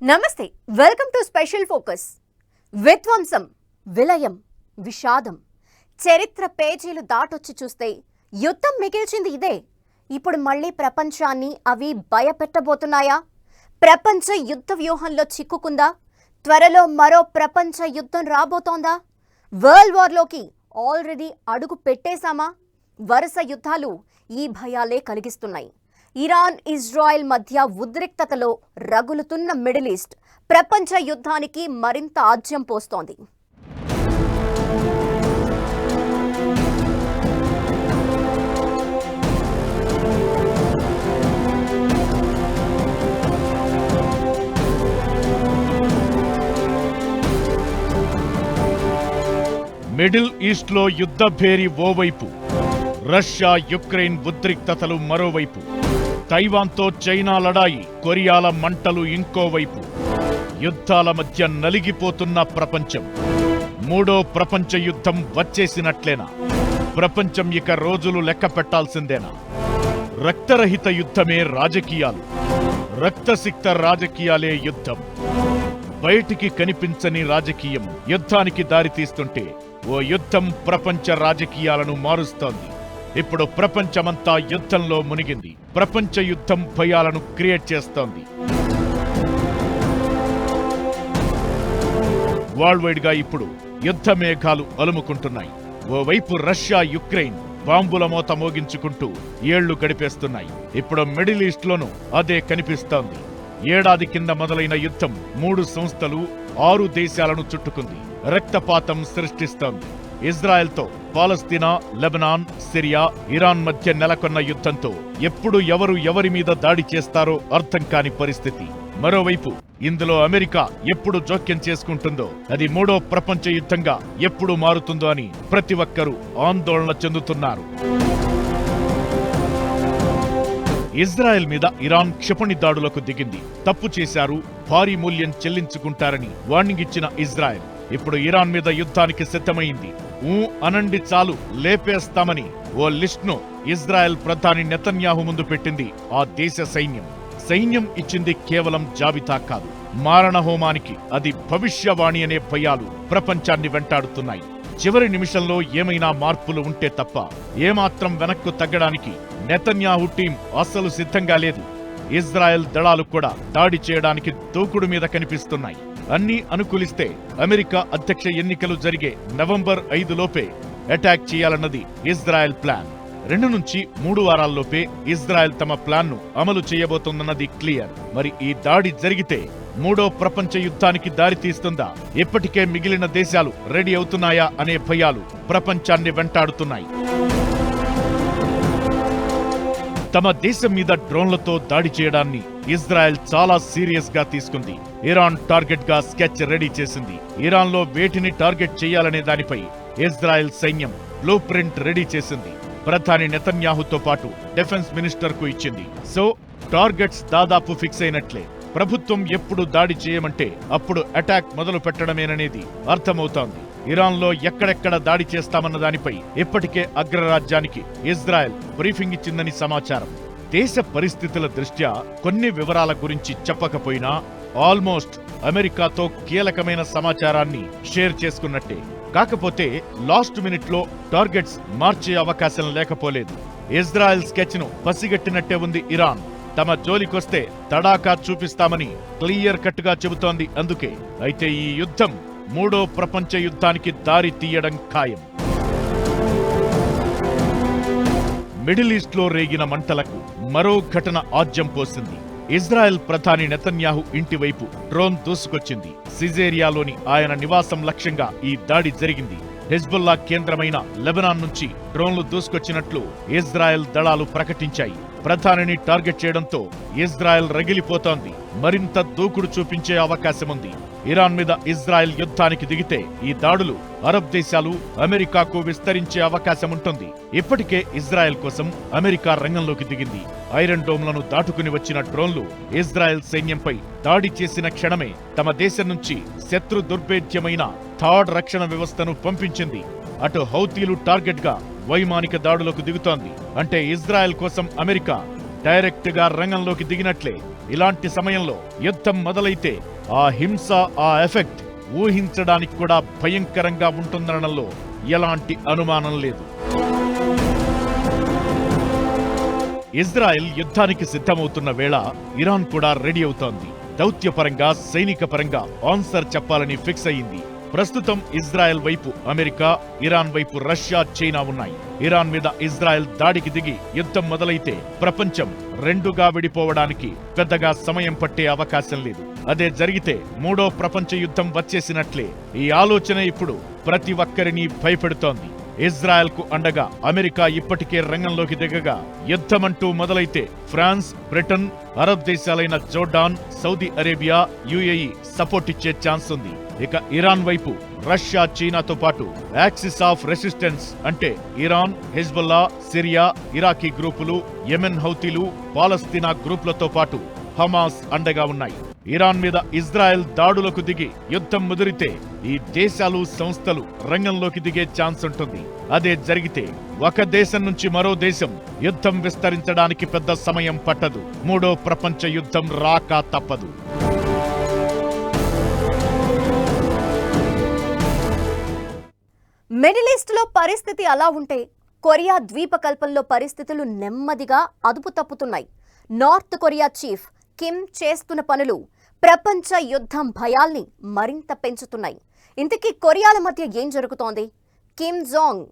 నమస్తే, welcome to special focus. విధ్వంసం, విలయం, విషాదం, చరిత్ర పేజీలు దాటొచ్చి చూస్తే యుద్ధం మిగిల్చింది ఇదే. ఇప్పుడు మళ్ళీ ప్రపంచాన్ని అవి భయపెట్టబోతున్నాయా? ప్రపంచ యుద్ధ వ్యూహంలో చిక్కుకుందా? త్వరలో మరో ప్రపంచ యుద్ధం రాబోతోందా? వరల్డ్ వార్లోకి ఆల్రెడీ అడుగు పెట్టేశామా? వరుస యుద్ధాలు ఈ భయాలే కలిగిస్తున్నాయి. ఇరాన్ ఇజ్రాయెల్ మధ్య ఉద్రిక్తతలో రగులుతున్న మిడిల్ ఈస్ట్ ప్రపంచ యుద్ధానికి మరింత ఆజ్యం పోస్తోంది. మిడిల్ ఈస్ట్లో యుద్ధ భేరి ఓవైపు, రష్యా యుక్రెయిన్ ఉద్రిక్తతలు మరోవైపు, తైవాన్తో చైనా లడాయి, కొరియాల మంటలు ఇంకోవైపు, యుద్ధాల మధ్య నలిగిపోతున్న ప్రపంచం. మూడో ప్రపంచ యుద్ధం వచ్చేసినట్లేనా? ప్రపంచం ఇక రోజులు లెక్క పెట్టాల్సిందేనా? రక్తరహిత యుద్ధమే రాజకీయాలు, రక్తసిక్త రాజకీయాలే యుద్ధం. బయటికి కనిపించని రాజకీయం యుద్ధానికి దారితీస్తుంటే ఓ యుద్ధం ప్రపంచ రాజకీయాలను మారుస్తోంది. ఇప్పుడు ప్రపంచమంతా యుద్ధంలో మునిగింది. ప్రపంచ యుద్ధం భయాలను క్రియేట్ చేస్తోంది. వరల్డ్ వైడ్ గా ఇప్పుడు యుద్ధ మేఘాలు అలుముకుంటున్నాయి. ఓవైపు రష్యా యుక్రెయిన్ బాంబుల మోత మోగించుకుంటూ ఏళ్లు గడిపేస్తున్నాయి. ఇప్పుడు మిడిల్ ఈస్ట్ లోనూ అదే కనిపిస్తోంది. ఏడాది కింద మొదలైన యుద్ధం 3 సంస్థలు 6 దేశాలను చుట్టుకుంది. రక్తపాతం సృష్టిస్తోంది. ఇజ్రాయెల్తో పాలస్తీనా, లెబనాన్, సిరియా, ఇరాన్ మధ్య నెలకొన్న యుద్ధంతో ఎప్పుడు ఎవరి మీద దాడి చేస్తారో అర్థం కాని పరిస్థితి. మరోవైపు ఇందులో అమెరికా ఎప్పుడు జోక్యం చేసుకుంటుందో, అది మూడో ప్రపంచ యుద్ధంగా ఎప్పుడు మారుతుందో అని ప్రతి ఒక్కరూ ఆందోళన చెందుతున్నారు. ఇజ్రాయెల్ మీద ఇరాన్ క్షిపణి దాడులకు దిగింది. తప్పు చేశారు, భారీ మూల్యం చెల్లించుకుంటారని వార్నింగ్ ఇచ్చిన ఇజ్రాయెల్ ఇప్పుడు ఇరాన్ మీద యుద్ధానికి సిద్ధమైంది. అనండి చాలు, లేపేస్తామని ఓ లిస్ట్ను ఇజ్రాయెల్ ప్రధాని నెతన్యాహు ముందు పెట్టింది ఆ దేశ సైన్యం. సైన్యం ఇచ్చింది కేవలం జాబితా కాదు, మారణహోమానికి అది భవిష్యవాణి అనే భయాలు ప్రపంచాన్ని వెంటాడుతున్నాయి. చివరి నిమిషంలో ఏమైనా మార్పులు ఉంటే తప్ప ఏమాత్రం వెనక్కు తగ్గడానికి నెతన్యాహు టీం అస్సలు సిద్ధంగా లేదు. ఇజ్రాయెల్ దళాలు కూడా దాడి చేయడానికి దూకుడు మీద కనిపిస్తున్నాయి. అన్నీ అనుకూలిస్తే అమెరికా అధ్యక్ష ఎన్నికలు జరిగే నవంబర్ 5 లోపే అటాక్ చేయాలన్నది ఇజ్రాయెల్ ప్లాన్. 2 నుంచి 3 వారాల్లోపే ఇజ్రాయెల్ తమ ప్లాన్ను అమలు చేయబోతోందన్నది క్లియర్. మరి ఈ దాడి జరిగితే మూడో ప్రపంచ యుద్ధానికి దారితీస్తుందా? ఇప్పటికే మిగిలిన దేశాలు రెడీ అవుతున్నాయా అనే భయాలు ప్రపంచాన్ని వెంటాడుతున్నాయి. తమ దేశం మీద డ్రోన్లతో దాడి చేయడాన్ని ఇజ్రాయెల్ చాలా సీరియస్ గా తీసుకుంది. ఇరాన్ టార్గెట్ గా స్కెచ్ రెడీ చేసింది. ఇరాన్ లో వేటిని టార్గెట్ చేయాలనే దానిపై ఇజ్రాయెల్ సైన్యం బ్లూ ప్రింట్ రెడీ చేసింది. ప్రధాని నెతన్యాహుతో పాటు డిఫెన్స్ మినిస్టర్ కు ఇచ్చింది. సో టార్గెట్స్ దాదాపు ఫిక్స్ అయినట్లే. ప్రభుత్వం ఎప్పుడు దాడి చేయమంటే అప్పుడు అటాక్ మొదలు పెట్టడమేననేది అర్థమవుతోంది. ఇరాన్లో ఎక్కడెక్కడ దాడి చేస్తామన్న దానిపై ఇప్పటికే అగ్రరాజ్యానికి ఇజ్రాయెల్ బ్రీఫింగ్ ఇచ్చిందని సమాచారం. దేశ పరిస్థితుల దృష్ట్యా కొన్ని వివరాల గురించి చెప్పకపోయినా ఆల్మోస్ట్ అమెరికాతో కీలకమైన సమాచారాన్ని షేర్ చేసుకున్నట్టే. కాకపోతే లాస్ట్ మినిట్ లో టార్గెట్స్ మార్చే అవకాశం లేకపోలేదు. ఇజ్రాయెల్ స్కెచ్ ను పసిగట్టినట్టే ఉంది ఇరాన్. తమ జోలికొస్తే తడాకా చూపిస్తామని క్లియర్ కట్ గా చెబుతోంది. అందుకే అయితే ఈ యుద్ధం మూడో ప్రపంచ యుద్ధానికి దారి తీయడం ఖాయం. మిడిల్ ఈస్ట్ లో రేగిన మంటలకు మరో ఘటన ఆజ్యం పోసింది. ఇజ్రాయెల్ ప్రధాని నెతన్యాహు ఇంటివైపు డ్రోన్ దూసుకొచ్చింది. సిజేరియాలోని ఆయన నివాసం లక్ష్యంగా ఈ దాడి జరిగింది. హెజ్బుల్లా కేంద్రమైన లెబనాన్ నుంచి డ్రోన్లు దూసుకొచ్చినట్లు ఇజ్రాయెల్ దళాలు ప్రకటించాయి. ప్రధానిని టార్గెట్ చేయడంతో ఇజ్రాయెల్ రగిలిపోతోంది. మరింత దూకుడు చూపించే అవకాశముంది. ఇరాన్ మీద ఇజ్రాయెల్ యుద్ధానికి దిగితే ఈ దాడులు అరబ్ దేశాలు, అమెరికాకు విస్తరించే అవకాశం ఉంటుంది. ఇప్పటికే ఇజ్రాయెల్ కోసం అమెరికా రంగంలోకి దిగింది. ఐరన్ డోమ్లను దాటుకుని వచ్చిన డ్రోన్లు ఇజ్రాయెల్ సైన్యంపై దాడి చేసిన క్షణమే తమ దేశం నుంచి శత్రు దుర్భేద్యమైన థర్డ్ రక్షణ వ్యవస్థను పంపించింది. అటు హౌతీలు టార్గెట్ గా వైమానిక దాడులకు దిగుతోంది. అంటే ఇజ్రాయెల్ కోసం అమెరికా డైరెక్ట్ గా రంగంలోకి దిగినట్లే. ఇలాంటి సమయంలో యుద్ధం మొదలైతే ఆ హింస, ఆ ఎఫెక్ట్ ఊహించడానికి కూడా భయంకరంగా ఉంటుందనడంలో ఎలాంటి అనుమానం లేదు. ఇజ్రాయెల్ యుద్ధానికి సిద్ధమవుతున్న వేళ ఇరాన్ కూడా రెడీ అవుతోంది. దౌత్యపరంగా, సైనిక పరంగా ఆన్సర్ చెప్పాలని ఫిక్స్ అయింది. ప్రస్తుతం ఇజ్రాయెల్ వైపు అమెరికా, ఇరాన్ వైపు రష్యా, చైనా ఉన్నాయి. ఇరాన్ మీద ఇజ్రాయెల్ దాడికి దిగి యుద్ధం మొదలైతే ప్రపంచం రెండుగా విడిపోవడానికి పెద్దగా సమయం పట్టే అవకాశం లేదు. అదే జరిగితే మూడో ప్రపంచ యుద్ధం వచ్చేసినట్లే. ఈ ఆలోచన ఇప్పుడు ప్రతి ఒక్కరిని భయపెడుతోంది. ఇజ్రాయెల్ కు అండగా అమెరికా ఇప్పటికే రంగంలోకి దిగగా యుద్ధమంటూ మొదలైతే ఫ్రాన్స్, బ్రిటన్, అరబ్ దేశాలైన Jordan, Saudi Arabia, UAE support ఇచ్చే ఛాన్స్ ఉంది. ఇక ఇరాన్ వైపు రష్యా, చైనాతో పాటు యాక్సిస్ ఆఫ్ రెసిస్టెన్స్ అంటే ఇరాన్, హెజ్బొల్లా, సిరియా, ఇరాకీ గ్రూపులు, యెమెన్ హౌతీలు, పాలస్తీనా గ్రూపులతో పాటు హమాస్ అండగా ఉన్నాయి. ఇరాన్ మీద ఇజ్రాయెల్ దాడులకు దిగి యుద్ధం ముదిరితే ఈ దేశాలు, సంస్థలు రంగంలోకి దిగే ఛాన్స్ ఉంటుంది. అదే జరిగితే ఒక దేశం నుంచి మరో దేశం యుద్ధం విస్తరించడానికి పెద్ద సమయం పట్టదు. మూడో ప్రపంచ యుద్ధం రాక తప్పదు. మిడిల్ ఈస్ట్ లో పరిస్థితి అలా ఉంటే కొరియా ద్వీపకల్పంలో పరిస్థితులు నెమ్మదిగా అదుపు తప్పుతున్నాయి. నార్త్ కొరియా చీఫ్ కిమ్ చేస్తున్న పనులు ప్రపంచ యుద్ధం భయాల్ని మరింత పెంచుతున్నాయి. ఇంతకీ కొరియాల మధ్య ఏం జరుగుతోంది? కిమ్ జాంగ్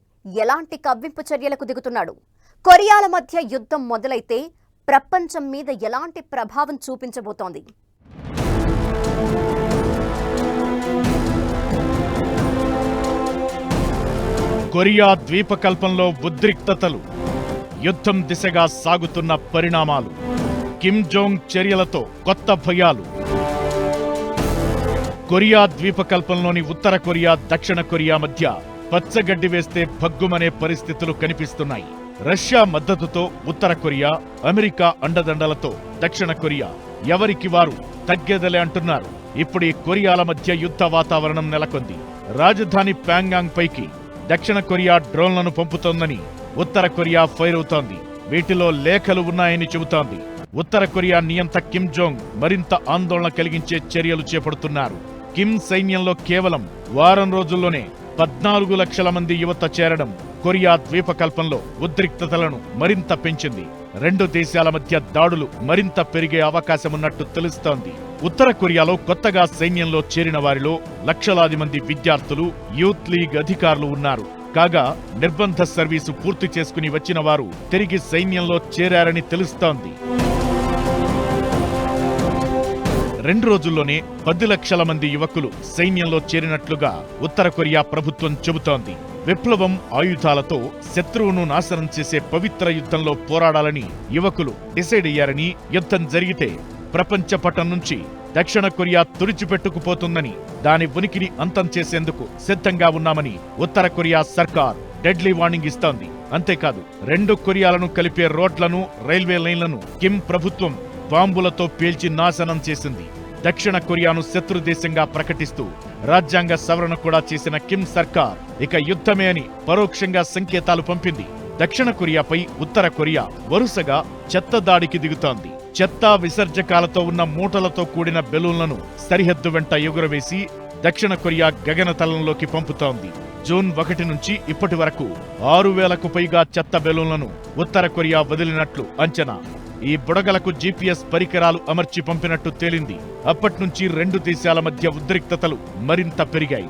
ఎలాంటి కవ్వింపు చర్యలకు దిగుతున్నాడు? కొరియాల మధ్య యుద్ధం మొదలైతే ప్రపంచం మీద ఎలాంటి ప్రభావం చూపించబోతోంది? కొరియా ద్వీపకల్పంలో ఉద్రిక్తతలు, యుద్ధం దిశగా సాగుతున్న పరిణామాలు, కిమ్ జోంగ్ చర్యలతో కొత్త భయాలు. కొరియా ద్వీపకల్పంలోని ఉత్తర కొరియా, దక్షిణ కొరియా మధ్య పచ్చగడ్డి వేస్తే భగ్గుమనే పరిస్థితులు కనిపిస్తున్నాయి. రష్యా మద్దతుతో ఉత్తర కొరియా, అమెరికా అండదండలతో దక్షిణ కొరియా ఎవరికి వారు తగ్గేదలే అంటున్నారు. ఇప్పుడు ఈ కొరియాల మధ్య యుద్ధ వాతావరణం నెలకొంది. రాజధాని ప్యాంగాంగ్ పైకి దక్షిణ కొరియా డ్రోన్లను పంపుతోందని ఉత్తర కొరియా ఫైర్ అవుతోంది. వీటిలో లేఖలు ఉన్నాయని చెబుతోంది. ఉత్తర కొరియా నియంత కిమ్ జోంగ్ మరింత ఆందోళన కలిగించే చర్యలు చేపడుతున్నారు. కిమ్ సైన్యంలో కేవలం వారం రోజుల్లోనే 14 లక్షల మంది యువత చేరడం కొరియా ద్వీపకల్పంలో ఉద్రిక్తతలను మరింత పెంచింది. రెండు దేశాల మధ్య దాడులు మరింత పెరిగే అవకాశమున్నట్టు తెలుస్తోంది. ఉత్తర కొరియాలో కొత్తగా సైన్యంలో చేరిన వారిలో లక్షలాది మంది విద్యార్థులు, యూత్ లీగ్ అధికారులు ఉన్నారు. కాగా నిర్బంధ సర్వీసు పూర్తి చేసుకుని వచ్చిన వారు తిరిగి సైన్యంలో చేరారని తెలుస్తోంది. 2 రోజుల్లోనే 10 లక్షల మంది యువకులు సైన్యంలో చేరినట్లుగా ఉత్తర కొరియా ప్రభుత్వం చెబుతోంది. విప్లవం, ఆయుధాలతో శత్రువును నాశనం చేసే పవిత్ర యుద్ధంలో పోరాడాలని యువకులు డిసైడ్ అయ్యారని, యుద్ధం జరిగితే ప్రపంచ పటం నుంచి దక్షిణ కొరియా తుడిచిపెట్టుకుపోతుందని, దాని ఉనికిని అంతం చేసేందుకు సిద్ధంగా ఉన్నామని ఉత్తర కొరియా సర్కార్ డెడ్లీ వార్నింగ్ ఇస్తోంది. అంతేకాదు, 2 కొరియాలను కలిపే రోడ్లను, రైల్వే లైన్లను కిమ్ ప్రభుత్వం బాంబులతో పేల్చి నాశనం చేసింది. దక్షిణ కొరియాను శత్రు దేశంగా ప్రకటిస్తూ రాజ్యాంగ సవరణ కూడా చేసిన కిమ్ సర్కార్ ఇక యుద్ధమే అని పరోక్షంగా సంకేతాలు పంపింది. దక్షిణ కొరియాపై ఉత్తర కొరియా వరుసగా చెత్త దాడికి దిగుతోంది. చెత్త విసర్జకాలతో ఉన్న మూటలతో కూడిన బెలూన్లను సరిహద్దు వెంట ఎగురవేసి దక్షిణ కొరియా గగనతలంలోకి పంపుతోంది. జూన్ 1 నుంచి ఇప్పటి వరకు 6,000కు పైగా చెత్త బెలూన్లను ఉత్తర కొరియా వదిలినట్లు అంచనా. ఈ బుడగలకు జీపీఎస్ పరికరాలు అమర్చి పంపినట్టు తేలింది. అప్పట్నుంచి 2 దేశాల మధ్య ఉద్రిక్తతలు మరింత పెరిగాయి.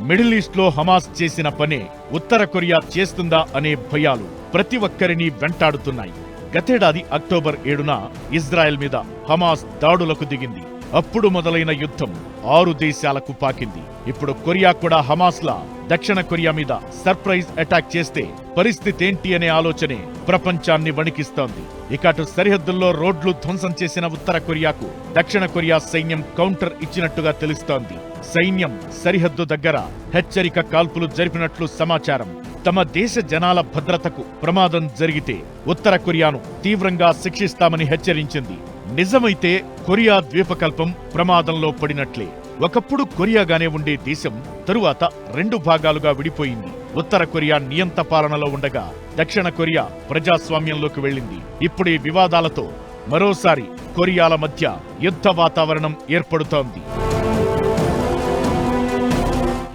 మిడిల్ ఈస్ట్ లో హమాస్ చేసిన పనే ఉత్తర కొరియా చేస్తుందా అనే భయాలు ప్రతి ఒక్కరిని వెంటాడుతున్నాయి. గతేడాది అక్టోబర్ 7న ఇజ్రాయెల్ మీద హమాస్ దాడులకు దిగింది. అప్పుడు మొదలైన యుద్ధం 6 దేశాలకు పాకింది. ఇప్పుడు కొరియా కూడా హమాస్లా దక్షిణ కొరియా మీద సర్ప్రైజ్ అటాక్ చేస్తే పరిస్థితేంటి అనే ఆలోచనే ప్రపంచాన్ని వణికిస్తోంది. ఇక అటు సరిహద్దుల్లో రోడ్లు ధ్వంసం చేసిన ఉత్తర కొరియాకు దక్షిణ కొరియా సైన్యం కౌంటర్ ఇచ్చినట్టుగా తెలుస్తోంది. సైన్యం సరిహద్దు దగ్గర హెచ్చరిక కాల్పులు జరిపినట్లు సమాచారం. తమ దేశ జనాల భద్రతకు ప్రమాదం జరిగితే ఉత్తర కొరియాను తీవ్రంగా శిక్షిస్తామని హెచ్చరించింది. నిజమైతే కొరియా ద్వీపకల్పం ప్రమాదంలో పడినట్లే. ఒకప్పుడు కొరియాగానే ఉండే దేశం తరువాత 2 భాగాలుగా విడిపోయింది. ఉత్తర కొరియా నియంత పాలనలో ఉండగా దక్షిణ కొరియా ప్రజాస్వామ్యంలోకి వెళ్ళింది. ఇప్పుడు ఈ వివాదాలతో మరోసారి కొరియాల మధ్య యుద్ధ వాతావరణం ఏర్పడుతోంది.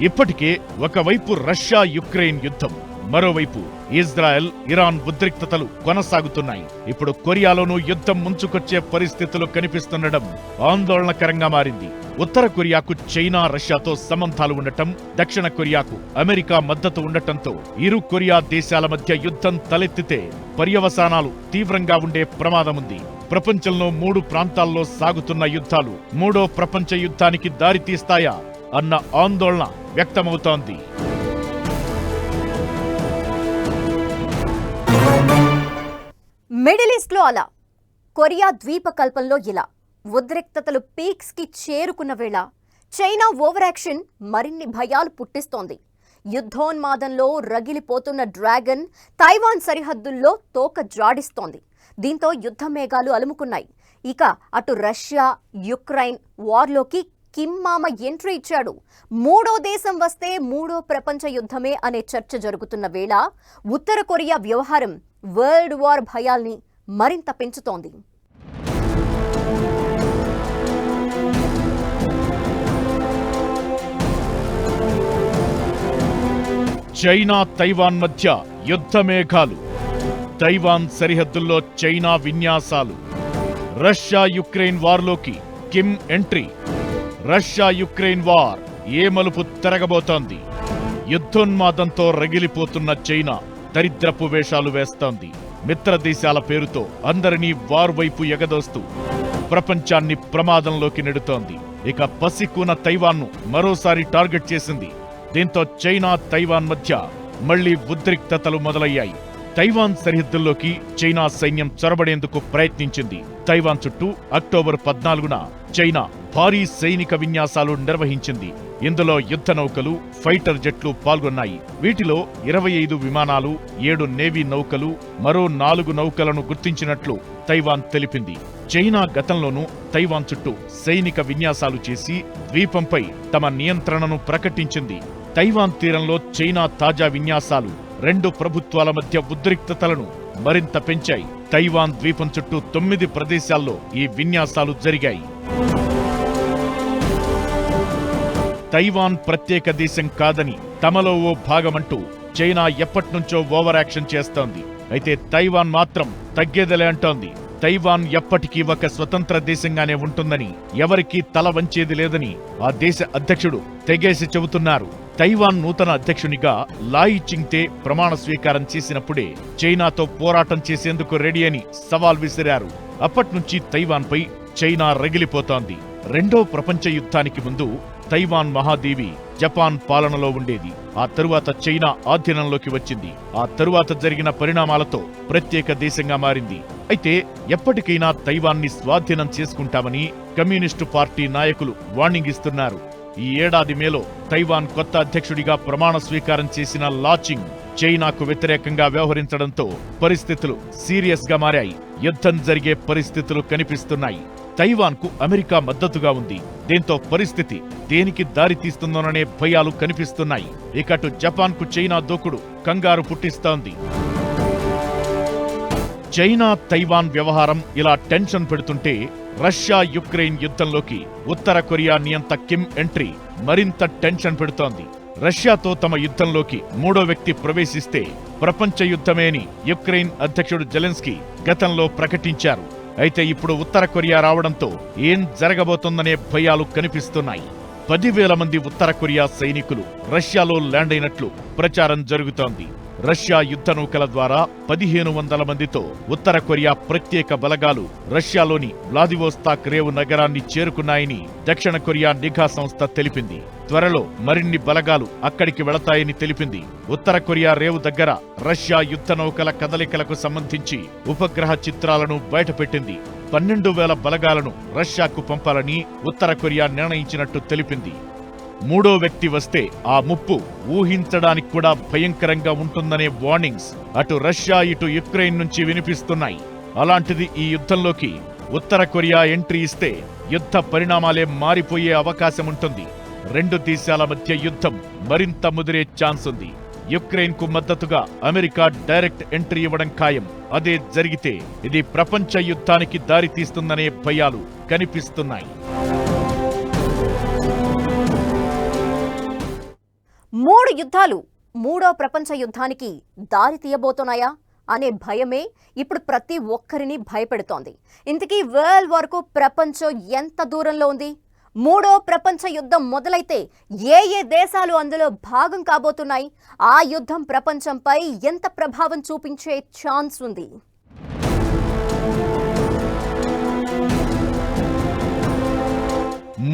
ఇప్పటికే ఒకవైపు రష్యా యుక్రెయిన్ యుద్ధం, మరోవైపు ఇజ్రాయెల్ ఇరాన్ ఉద్రిక్తతలు కొనసాగుతున్నాయి. ఇప్పుడు కొరియాలోనూ యుద్ధం ముంచుకొచ్చే పరిస్థితులు కనిపిస్తుండడం ఆందోళనకరంగా మారింది. ఉత్తర కొరియాకు చైనా రష్యాతో సంబంధాలు ఉండటం, దక్షిణ కొరియాకు అమెరికా మద్దతు ఉండటంతో ఇరు కొరియా దేశాల మధ్య యుద్ధం తలెత్తితే పర్యవసానాలు తీవ్రంగా ఉండే ప్రమాదముంది. ప్రపంచంలో 3 ప్రాంతాల్లో సాగుతున్న యుద్ధాలు మూడో ప్రపంచ యుద్ధానికి దారితీస్తాయా అన్న ఆందోళన వ్యక్తమవుతోంది. మిడిల్ ఈస్ట్ లో అలా, కొరియా ద్వీపకల్పంలో ఇలా ఉద్రిక్తతలు పీక్స్ కి చేరుకున్న వేళ చైనా ఓవర్ యాక్షన్ మరిన్ని భయాలు పుట్టిస్తోంది. యుద్ధోన్మాదంలో రగిలిపోతున్న డ్రాగన్ తైవాన్ సరిహద్దుల్లో తోక జాడిస్తోంది. దీంతో యుద్ధ మేఘాలు అలుముకున్నాయి. ఇక అటు రష్యా యుక్రెయిన్ వార్లోకి కిమ్ మామ ఎంట్రీ ఇచ్చాడు. మూడో దేశం వస్తే మూడో ప్రపంచ యుద్ధమే అనే చర్చ జరుగుతున్న వేళ ఉత్తర కొరియా వ్యవహారం వరల్డ్ వార్ భయాల్ని మరింత పెంచుతోంది. చైనా తైవాన్ మధ్య యుద్ధ మేఘాలు, తైవాన్ సరిహద్దుల్లో చైనా విన్యాసాలు, రష్యా యుక్రెయిన్ వార్లోకి Kim entry. Russia Ukraine war ఏ మలుపు తిరగబోతోంది? యుద్ధోన్మాదంతో రగిలిపోతున్న చైనా దరిద్రపు వేషాలు వేస్తోంది. మిత్రదేశాల పేరుతో అందరినీ వార్ వైపు ఎగదోస్తూ ప్రపంచాన్ని ప్రమాదంలోకి నెడుతోంది. ఇక పసికూన తైవాన్ను మరోసారి టార్గెట్ చేసింది. దీంతో చైనా తైవాన్ మధ్య మళ్లీ ఉద్రిక్తతలు మొదలయ్యాయి. తైవాన్ సరిహద్దుల్లోకి చైనా సైన్యం చొరబడేందుకు ప్రయత్నించింది. తైవాన్ చుట్టూ అక్టోబర్ 14న చైనా భారీ సైనిక విన్యాసాలు నిర్వహించింది. ఇందులో యుద్ధ నౌకలు, ఫైటర్ జెట్లు పాల్గొన్నాయి. వీటిలో 25 విమానాలు, 7 నేవీ నౌకలు, మరో 4 నౌకలను గుర్తించినట్లు తైవాన్ తెలిపింది. చైనా గతంలోనూ తైవాన్ చుట్టూ సైనిక విన్యాసాలు చేసి ద్వీపంపై తమ నియంత్రణను ప్రకటించింది. తైవాన్ తీరంలో చైనా తాజా విన్యాసాలు 2 ప్రభుత్వాల మధ్య ఉద్రిక్తతలను మరింత పెంచాయి. తైవాన్ ద్వీపం చుట్టూ 9 ప్రదేశాల్లో ఈ విన్యాసాలు జరిగాయి. తైవాన్ ప్రత్యేక దేశం కాదని, తమలో ఓ భాగమంటూ చైనా ఎప్పట్నుంచో ఓవర్ యాక్షన్ చేస్తోంది. అయితే తైవాన్ మాత్రం తగ్గేదలే అంటోంది. తైవాన్ ఎప్పటికీ ఒక స్వతంత్ర దేశంగానే ఉంటుందని, ఎవరికీ తల వంచేది లేదని ఆ దేశ అధ్యక్షుడు తెగేసి చెబుతున్నారు. తైవాన్ నూతన అధ్యక్షునిగా లాయి చింగ్తే ప్రమాణ స్వీకారం చేసినప్పుడే చైనాతో పోరాటం చేసేందుకు రెడీ అని సవాల్ విసిరారు. అప్పట్నుంచి తైవాన్పై చైనా రగిలిపోతోంది. రెండో ప్రపంచ యుద్ధానికి ముందు తైవాన్ మహాదీవి జపాన్ పాలనలో ఉండేది. ఆ తరువాత చైనా ఆధీనంలోకి వచ్చింది. ఆ తరువాత జరిగిన పరిణామాలతో ప్రత్యేక దేశంగా మారింది. అయితే ఎప్పటికైనా తైవాన్ని స్వాధీనం చేసుకుంటామని కమ్యూనిస్టు పార్టీ నాయకులు వార్నింగ్ ఇస్తున్నారు. ఈ ఏడాది మేలో తైవాన్ కొత్త అధ్యక్షుడిగా ప్రమాణ స్వీకారం చేసిన లాచింగ్ చైనాకు వ్యతిరేకంగా వ్యవహరించడంతో పరిస్థితులు సీరియస్ గా మారాయి. యుద్ధం జరిగే పరిస్థితులు కనిపిస్తున్నాయి. తైవాన్కు అమెరికా మద్దతుగా ఉంది. దీంతో పరిస్థితి దేనికి దారి తీస్తుందోననే భయాలు కనిపిస్తున్నాయి. ఇకటు జపాన్కు చైనా దూకుడు కంగారు పుట్టిస్తోంది. చైనా తైవాన్ వ్యవహారం ఇలా టెన్షన్ పెడుతుంటే రష్యా యుక్రెయిన్ యుద్ధంలోకి ఉత్తర కొరియా నియంత కిమ్ ఎంట్రీ మరింత టెన్షన్ పెడుతోంది. రష్యాతో తమ యుద్ధంలోకి మూడో వ్యక్తి ప్రవేశిస్తే ప్రపంచ యుద్ధమేని యుక్రెయిన్ అధ్యక్షుడు జెలెన్స్కీ గతంలో ప్రకటించారు. అయితే ఇప్పుడు ఉత్తర కొరియా రావడంతో ఏం జరగబోతోందనే భయాలు కనిపిస్తున్నాయి. 10,000 మంది ఉత్తర కొరియా సైనికులు రష్యాలో ల్యాండ్ అయినట్లు ప్రచారం జరుగుతోంది. రష్యా యుద్ధ నౌకల ద్వారా 1,500 మందితో ఉత్తర కొరియా ప్రత్యేక బలగాలు రష్యాలోని వ్లాదివోస్తాక్ రేవు నగరాన్ని చేరుకున్నాయని దక్షిణ కొరియా నిఘా సంస్థ తెలిపింది. త్వరలో మరిన్ని బలగాలు అక్కడికి వెళతాయని తెలిపింది. ఉత్తర కొరియా రేవు దగ్గర రష్యా యుద్ధ నౌకల కదలికలకు సంబంధించి ఉపగ్రహ చిత్రాలను బయటపెట్టింది. 12,000 బలగాలను రష్యాకు పంపాలని ఉత్తర కొరియా నిర్ణయించినట్టు తెలిపింది. మూడో వ్యక్తి వస్తే ఆ ముప్పు ఊహించడానికి కూడా భయంకరంగా ఉంటుందనే వార్నింగ్స్ అటు రష్యా ఇటు యుక్రెయిన్ నుంచి వినిపిస్తున్నాయి. అలాంటిది ఈ యుద్ధంలోకి ఉత్తర కొరియా ఎంట్రీ ఇస్తే యుద్ధ పరిణామాలే మారిపోయే అవకాశం ఉంటుంది. 2 దేశాల మధ్య యుద్ధం మరింత ముదిరే ఛాన్స్ ఉంది. యుక్రెయిన్ కు మద్దతుగా అమెరికా డైరెక్ట్ ఎంట్రీ ఇవ్వడం ఖాయం. అదే జరిగితే ఇది ప్రపంచ యుద్ధానికి దారితీస్తుందనే భయాలు కనిపిస్తున్నాయి. 3 యుద్ధాలు మూడో ప్రపంచ యుద్ధానికి దారి తీయబోతున్నాయా అనే భయమే ఇప్పుడు ప్రతి ఒక్కరిని భయపెడుతోంది. ఇంతకీ వరల్డ్ వార్కు ప్రపంచం ఎంత దూరంలో ఉంది? మూడో ప్రపంచ యుద్ధం మొదలైతే ఏ దేశాలు అందులో భాగం కాబోతున్నాయి? ఆ యుద్ధం ప్రపంచంపై ఎంత ప్రభావం చూపించే ఛాన్స్ ఉంది?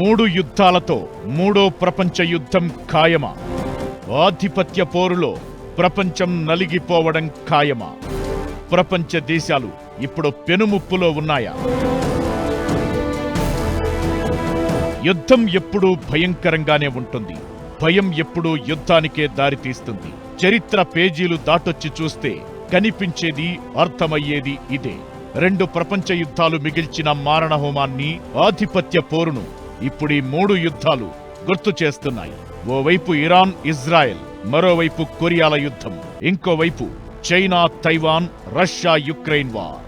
మూడు యుద్ధాలతో మూడో ప్రపంచ యుద్ధం ఖాయమా? ఆధిపత్య పోరులో ప్రపంచం నలిగిపోవడం ఖాయమా? ప్రపంచ దేశాలు ఇప్పుడు పెనుముప్పులో ఉన్నాయా? యుద్ధం ఎప్పుడూ భయంకరంగానే ఉంటుంది. భయం ఎప్పుడూ యుద్ధానికే దారితీస్తుంది. చరిత్ర పేజీలు దాటొచ్చి చూస్తే కనిపించేది, అర్థమయ్యేది ఇదే. 2 ప్రపంచ యుద్ధాలు మిగిల్చిన మారణహోమాన్ని, ఆధిపత్య పోరును ఇప్పుడీ 3 యుద్ధాలు గుర్తు చేస్తున్నాయి. ఓవైపు ఇరాన్ ఇజ్రాయెల్, మరోవైపు కొరియాల యుద్ధం, ఇంకోవైపు China Taiwan Russia Ukraine war.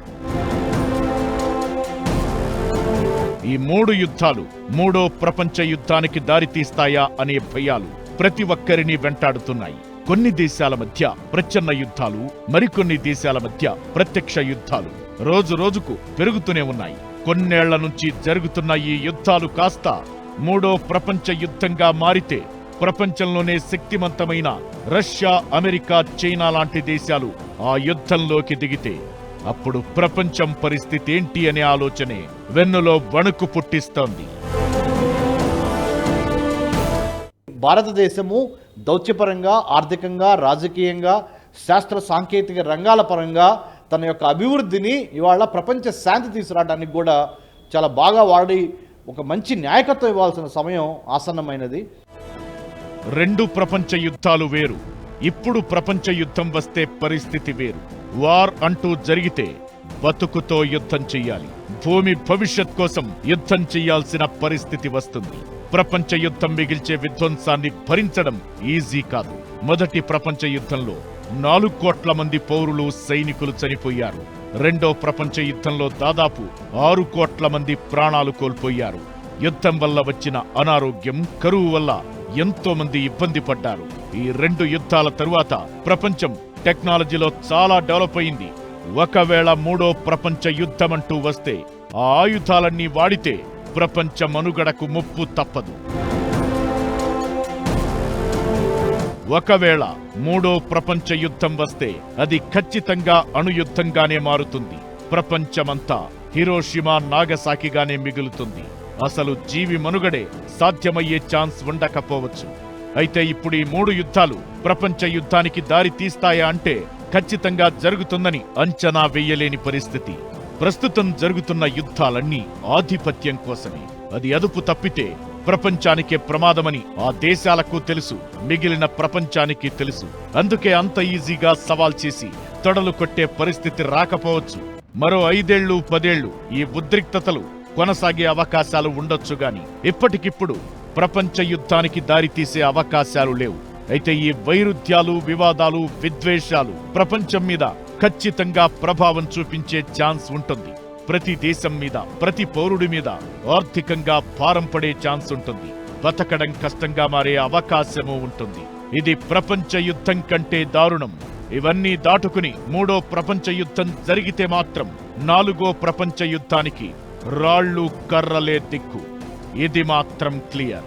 ఈ 3 యుద్ధాలు మూడో ప్రపంచ యుద్ధానికి దారితీస్తాయా అనే భయాలు ప్రతి ఒక్కరిని వెంటాడుతున్నాయి. కొన్ని దేశాల మధ్య ప్రచ్ఛన్న యుద్ధాలు, మరికొన్ని దేశాల మధ్య ప్రత్యక్ష యుద్ధాలు రోజు రోజుకు పెరుగుతూనే ఉన్నాయి. కొన్నేళ్ల నుంచి జరుగుతున్న ఈ యుద్ధాలు కాస్త మూడో ప్రపంచ యుద్ధంగా మారితే ప్రపంచంలోనే శక్తివంతమైన రష్యా, అమెరికా, చైనా లాంటి దేశాలు ఆ యుద్ధంలోకి దిగితే అప్పుడు ప్రపంచం పరిస్థితి ఏంటి అనే ఆలోచనే వెన్నులో వణుకు పుట్టిస్తోంది. భారతదేశము దౌత్యపరంగా, ఆర్థికంగా, రాజకీయంగా, శాస్త్ర సాంకేతిక రంగాల పరంగా తన యొక్క అభివృద్ధిని ఇవాళ ప్రపంచ శాంతి తీసుకురావడానికి కూడా చాలా బాగా వాడి ఒక మంచి నాయకత్వం ఇవ్వాల్సిన సమయం ఆసన్నమైనది. 2 ప్రపంచ యుద్ధాలు వేరు. ఇప్పుడు ప్రపంచ యుద్ధం వస్తే పరిస్థితి వేరు. వార్ అంటూ జరిగితే బతుకుతో యుద్ధం చెయ్యాలి. భూమి భవిష్యత్ కోసం యుద్ధం చెయ్యాల్సిన పరిస్థితి వస్తుంది. ప్రపంచ యుద్ధం మిగిల్చే విధ్వంసాన్ని భరించడం ఈజీ కాదు. మొదటి ప్రపంచ యుద్ధంలో 4 కోట్ల మంది పౌరులు, సైనికులు చనిపోయారు. రెండో ప్రపంచ యుద్ధంలో దాదాపు 6 కోట్ల మంది ప్రాణాలు కోల్పోయారు. యుద్ధం వల్ల వచ్చిన అనారోగ్యం, కరువు వల్ల ఎంతో మంది ఇబ్బంది పడ్డారు. ఈ 2 యుద్ధాల తరువాత ప్రపంచం టెక్నాలజీలో చాలా డెవలప్ అయింది. ఒకవేళ మూడో ప్రపంచ యుద్ధమంటూ వస్తే ఆ ఆయుధాలన్నీ వాడితే ప్రపంచ మనుగడకు ముప్పు తప్పదు. ఒకవేళ మూడో ప్రపంచ యుద్ధం వస్తే అది ఖచ్చితంగా అణుయుద్ధంగానే మారుతుంది. ప్రపంచమంతా హిరోషిమా, నాగసాకిగానే మిగులుతుంది. అసలు జీవి మనుగడే సాధ్యమయ్యే ఛాన్స్ ఉండకపోవచ్చు. అయితే ఇప్పుడు ఈ 3 యుద్ధాలు ప్రపంచ యుద్ధానికి దారి తీస్తాయా అంటే ఖచ్చితంగా జరుగుతుందని అంచనా వేయలేని పరిస్థితి. ప్రస్తుతం జరుగుతున్న యుద్ధాలన్నీ ఆధిపత్యం కోసమే. అది అదుపు తప్పితే ప్రపంచానికే ప్రమాదమని ఆ దేశాలకు తెలుసు, మిగిలిన ప్రపంచానికి తెలుసు. అందుకే అంత ఈజీగా సవాల్ చేసి తొడలు కొట్టే పరిస్థితి రాకపోవచ్చు. మరో 5 ఏళ్లు 10 ఏళ్లు ఈ ఉద్రిక్తతలు కొనసాగే అవకాశాలు ఉండొచ్చుగాని ఇప్పటికిప్పుడు ప్రపంచ యుద్ధానికి దారితీసే అవకాశాలు లేవు. అయితే ఈ వైరుధ్యాలు, వివాదాలు, విద్వేషాలు ప్రపంచం మీద ఖచ్చితంగా ప్రభావం చూపించే ఛాన్స్ ఉంటుంది. ప్రతి దేశం మీద, ప్రతి పౌరుడి మీద ఆర్థికంగా భారం పడే ఛాన్స్ ఉంటుంది. బతకడం కష్టంగా మారే అవకాశమూ ఉంటుంది. ఇది ప్రపంచ యుద్ధం కంటే దారుణం. ఇవన్నీ దాటుకుని మూడో ప్రపంచ యుద్ధం జరిగితే మాత్రం 4వ ప్రపంచ యుద్ధానికి రాళ్ళు, కర్రలే దిక్కు. ఇది మాత్రం క్లియర్.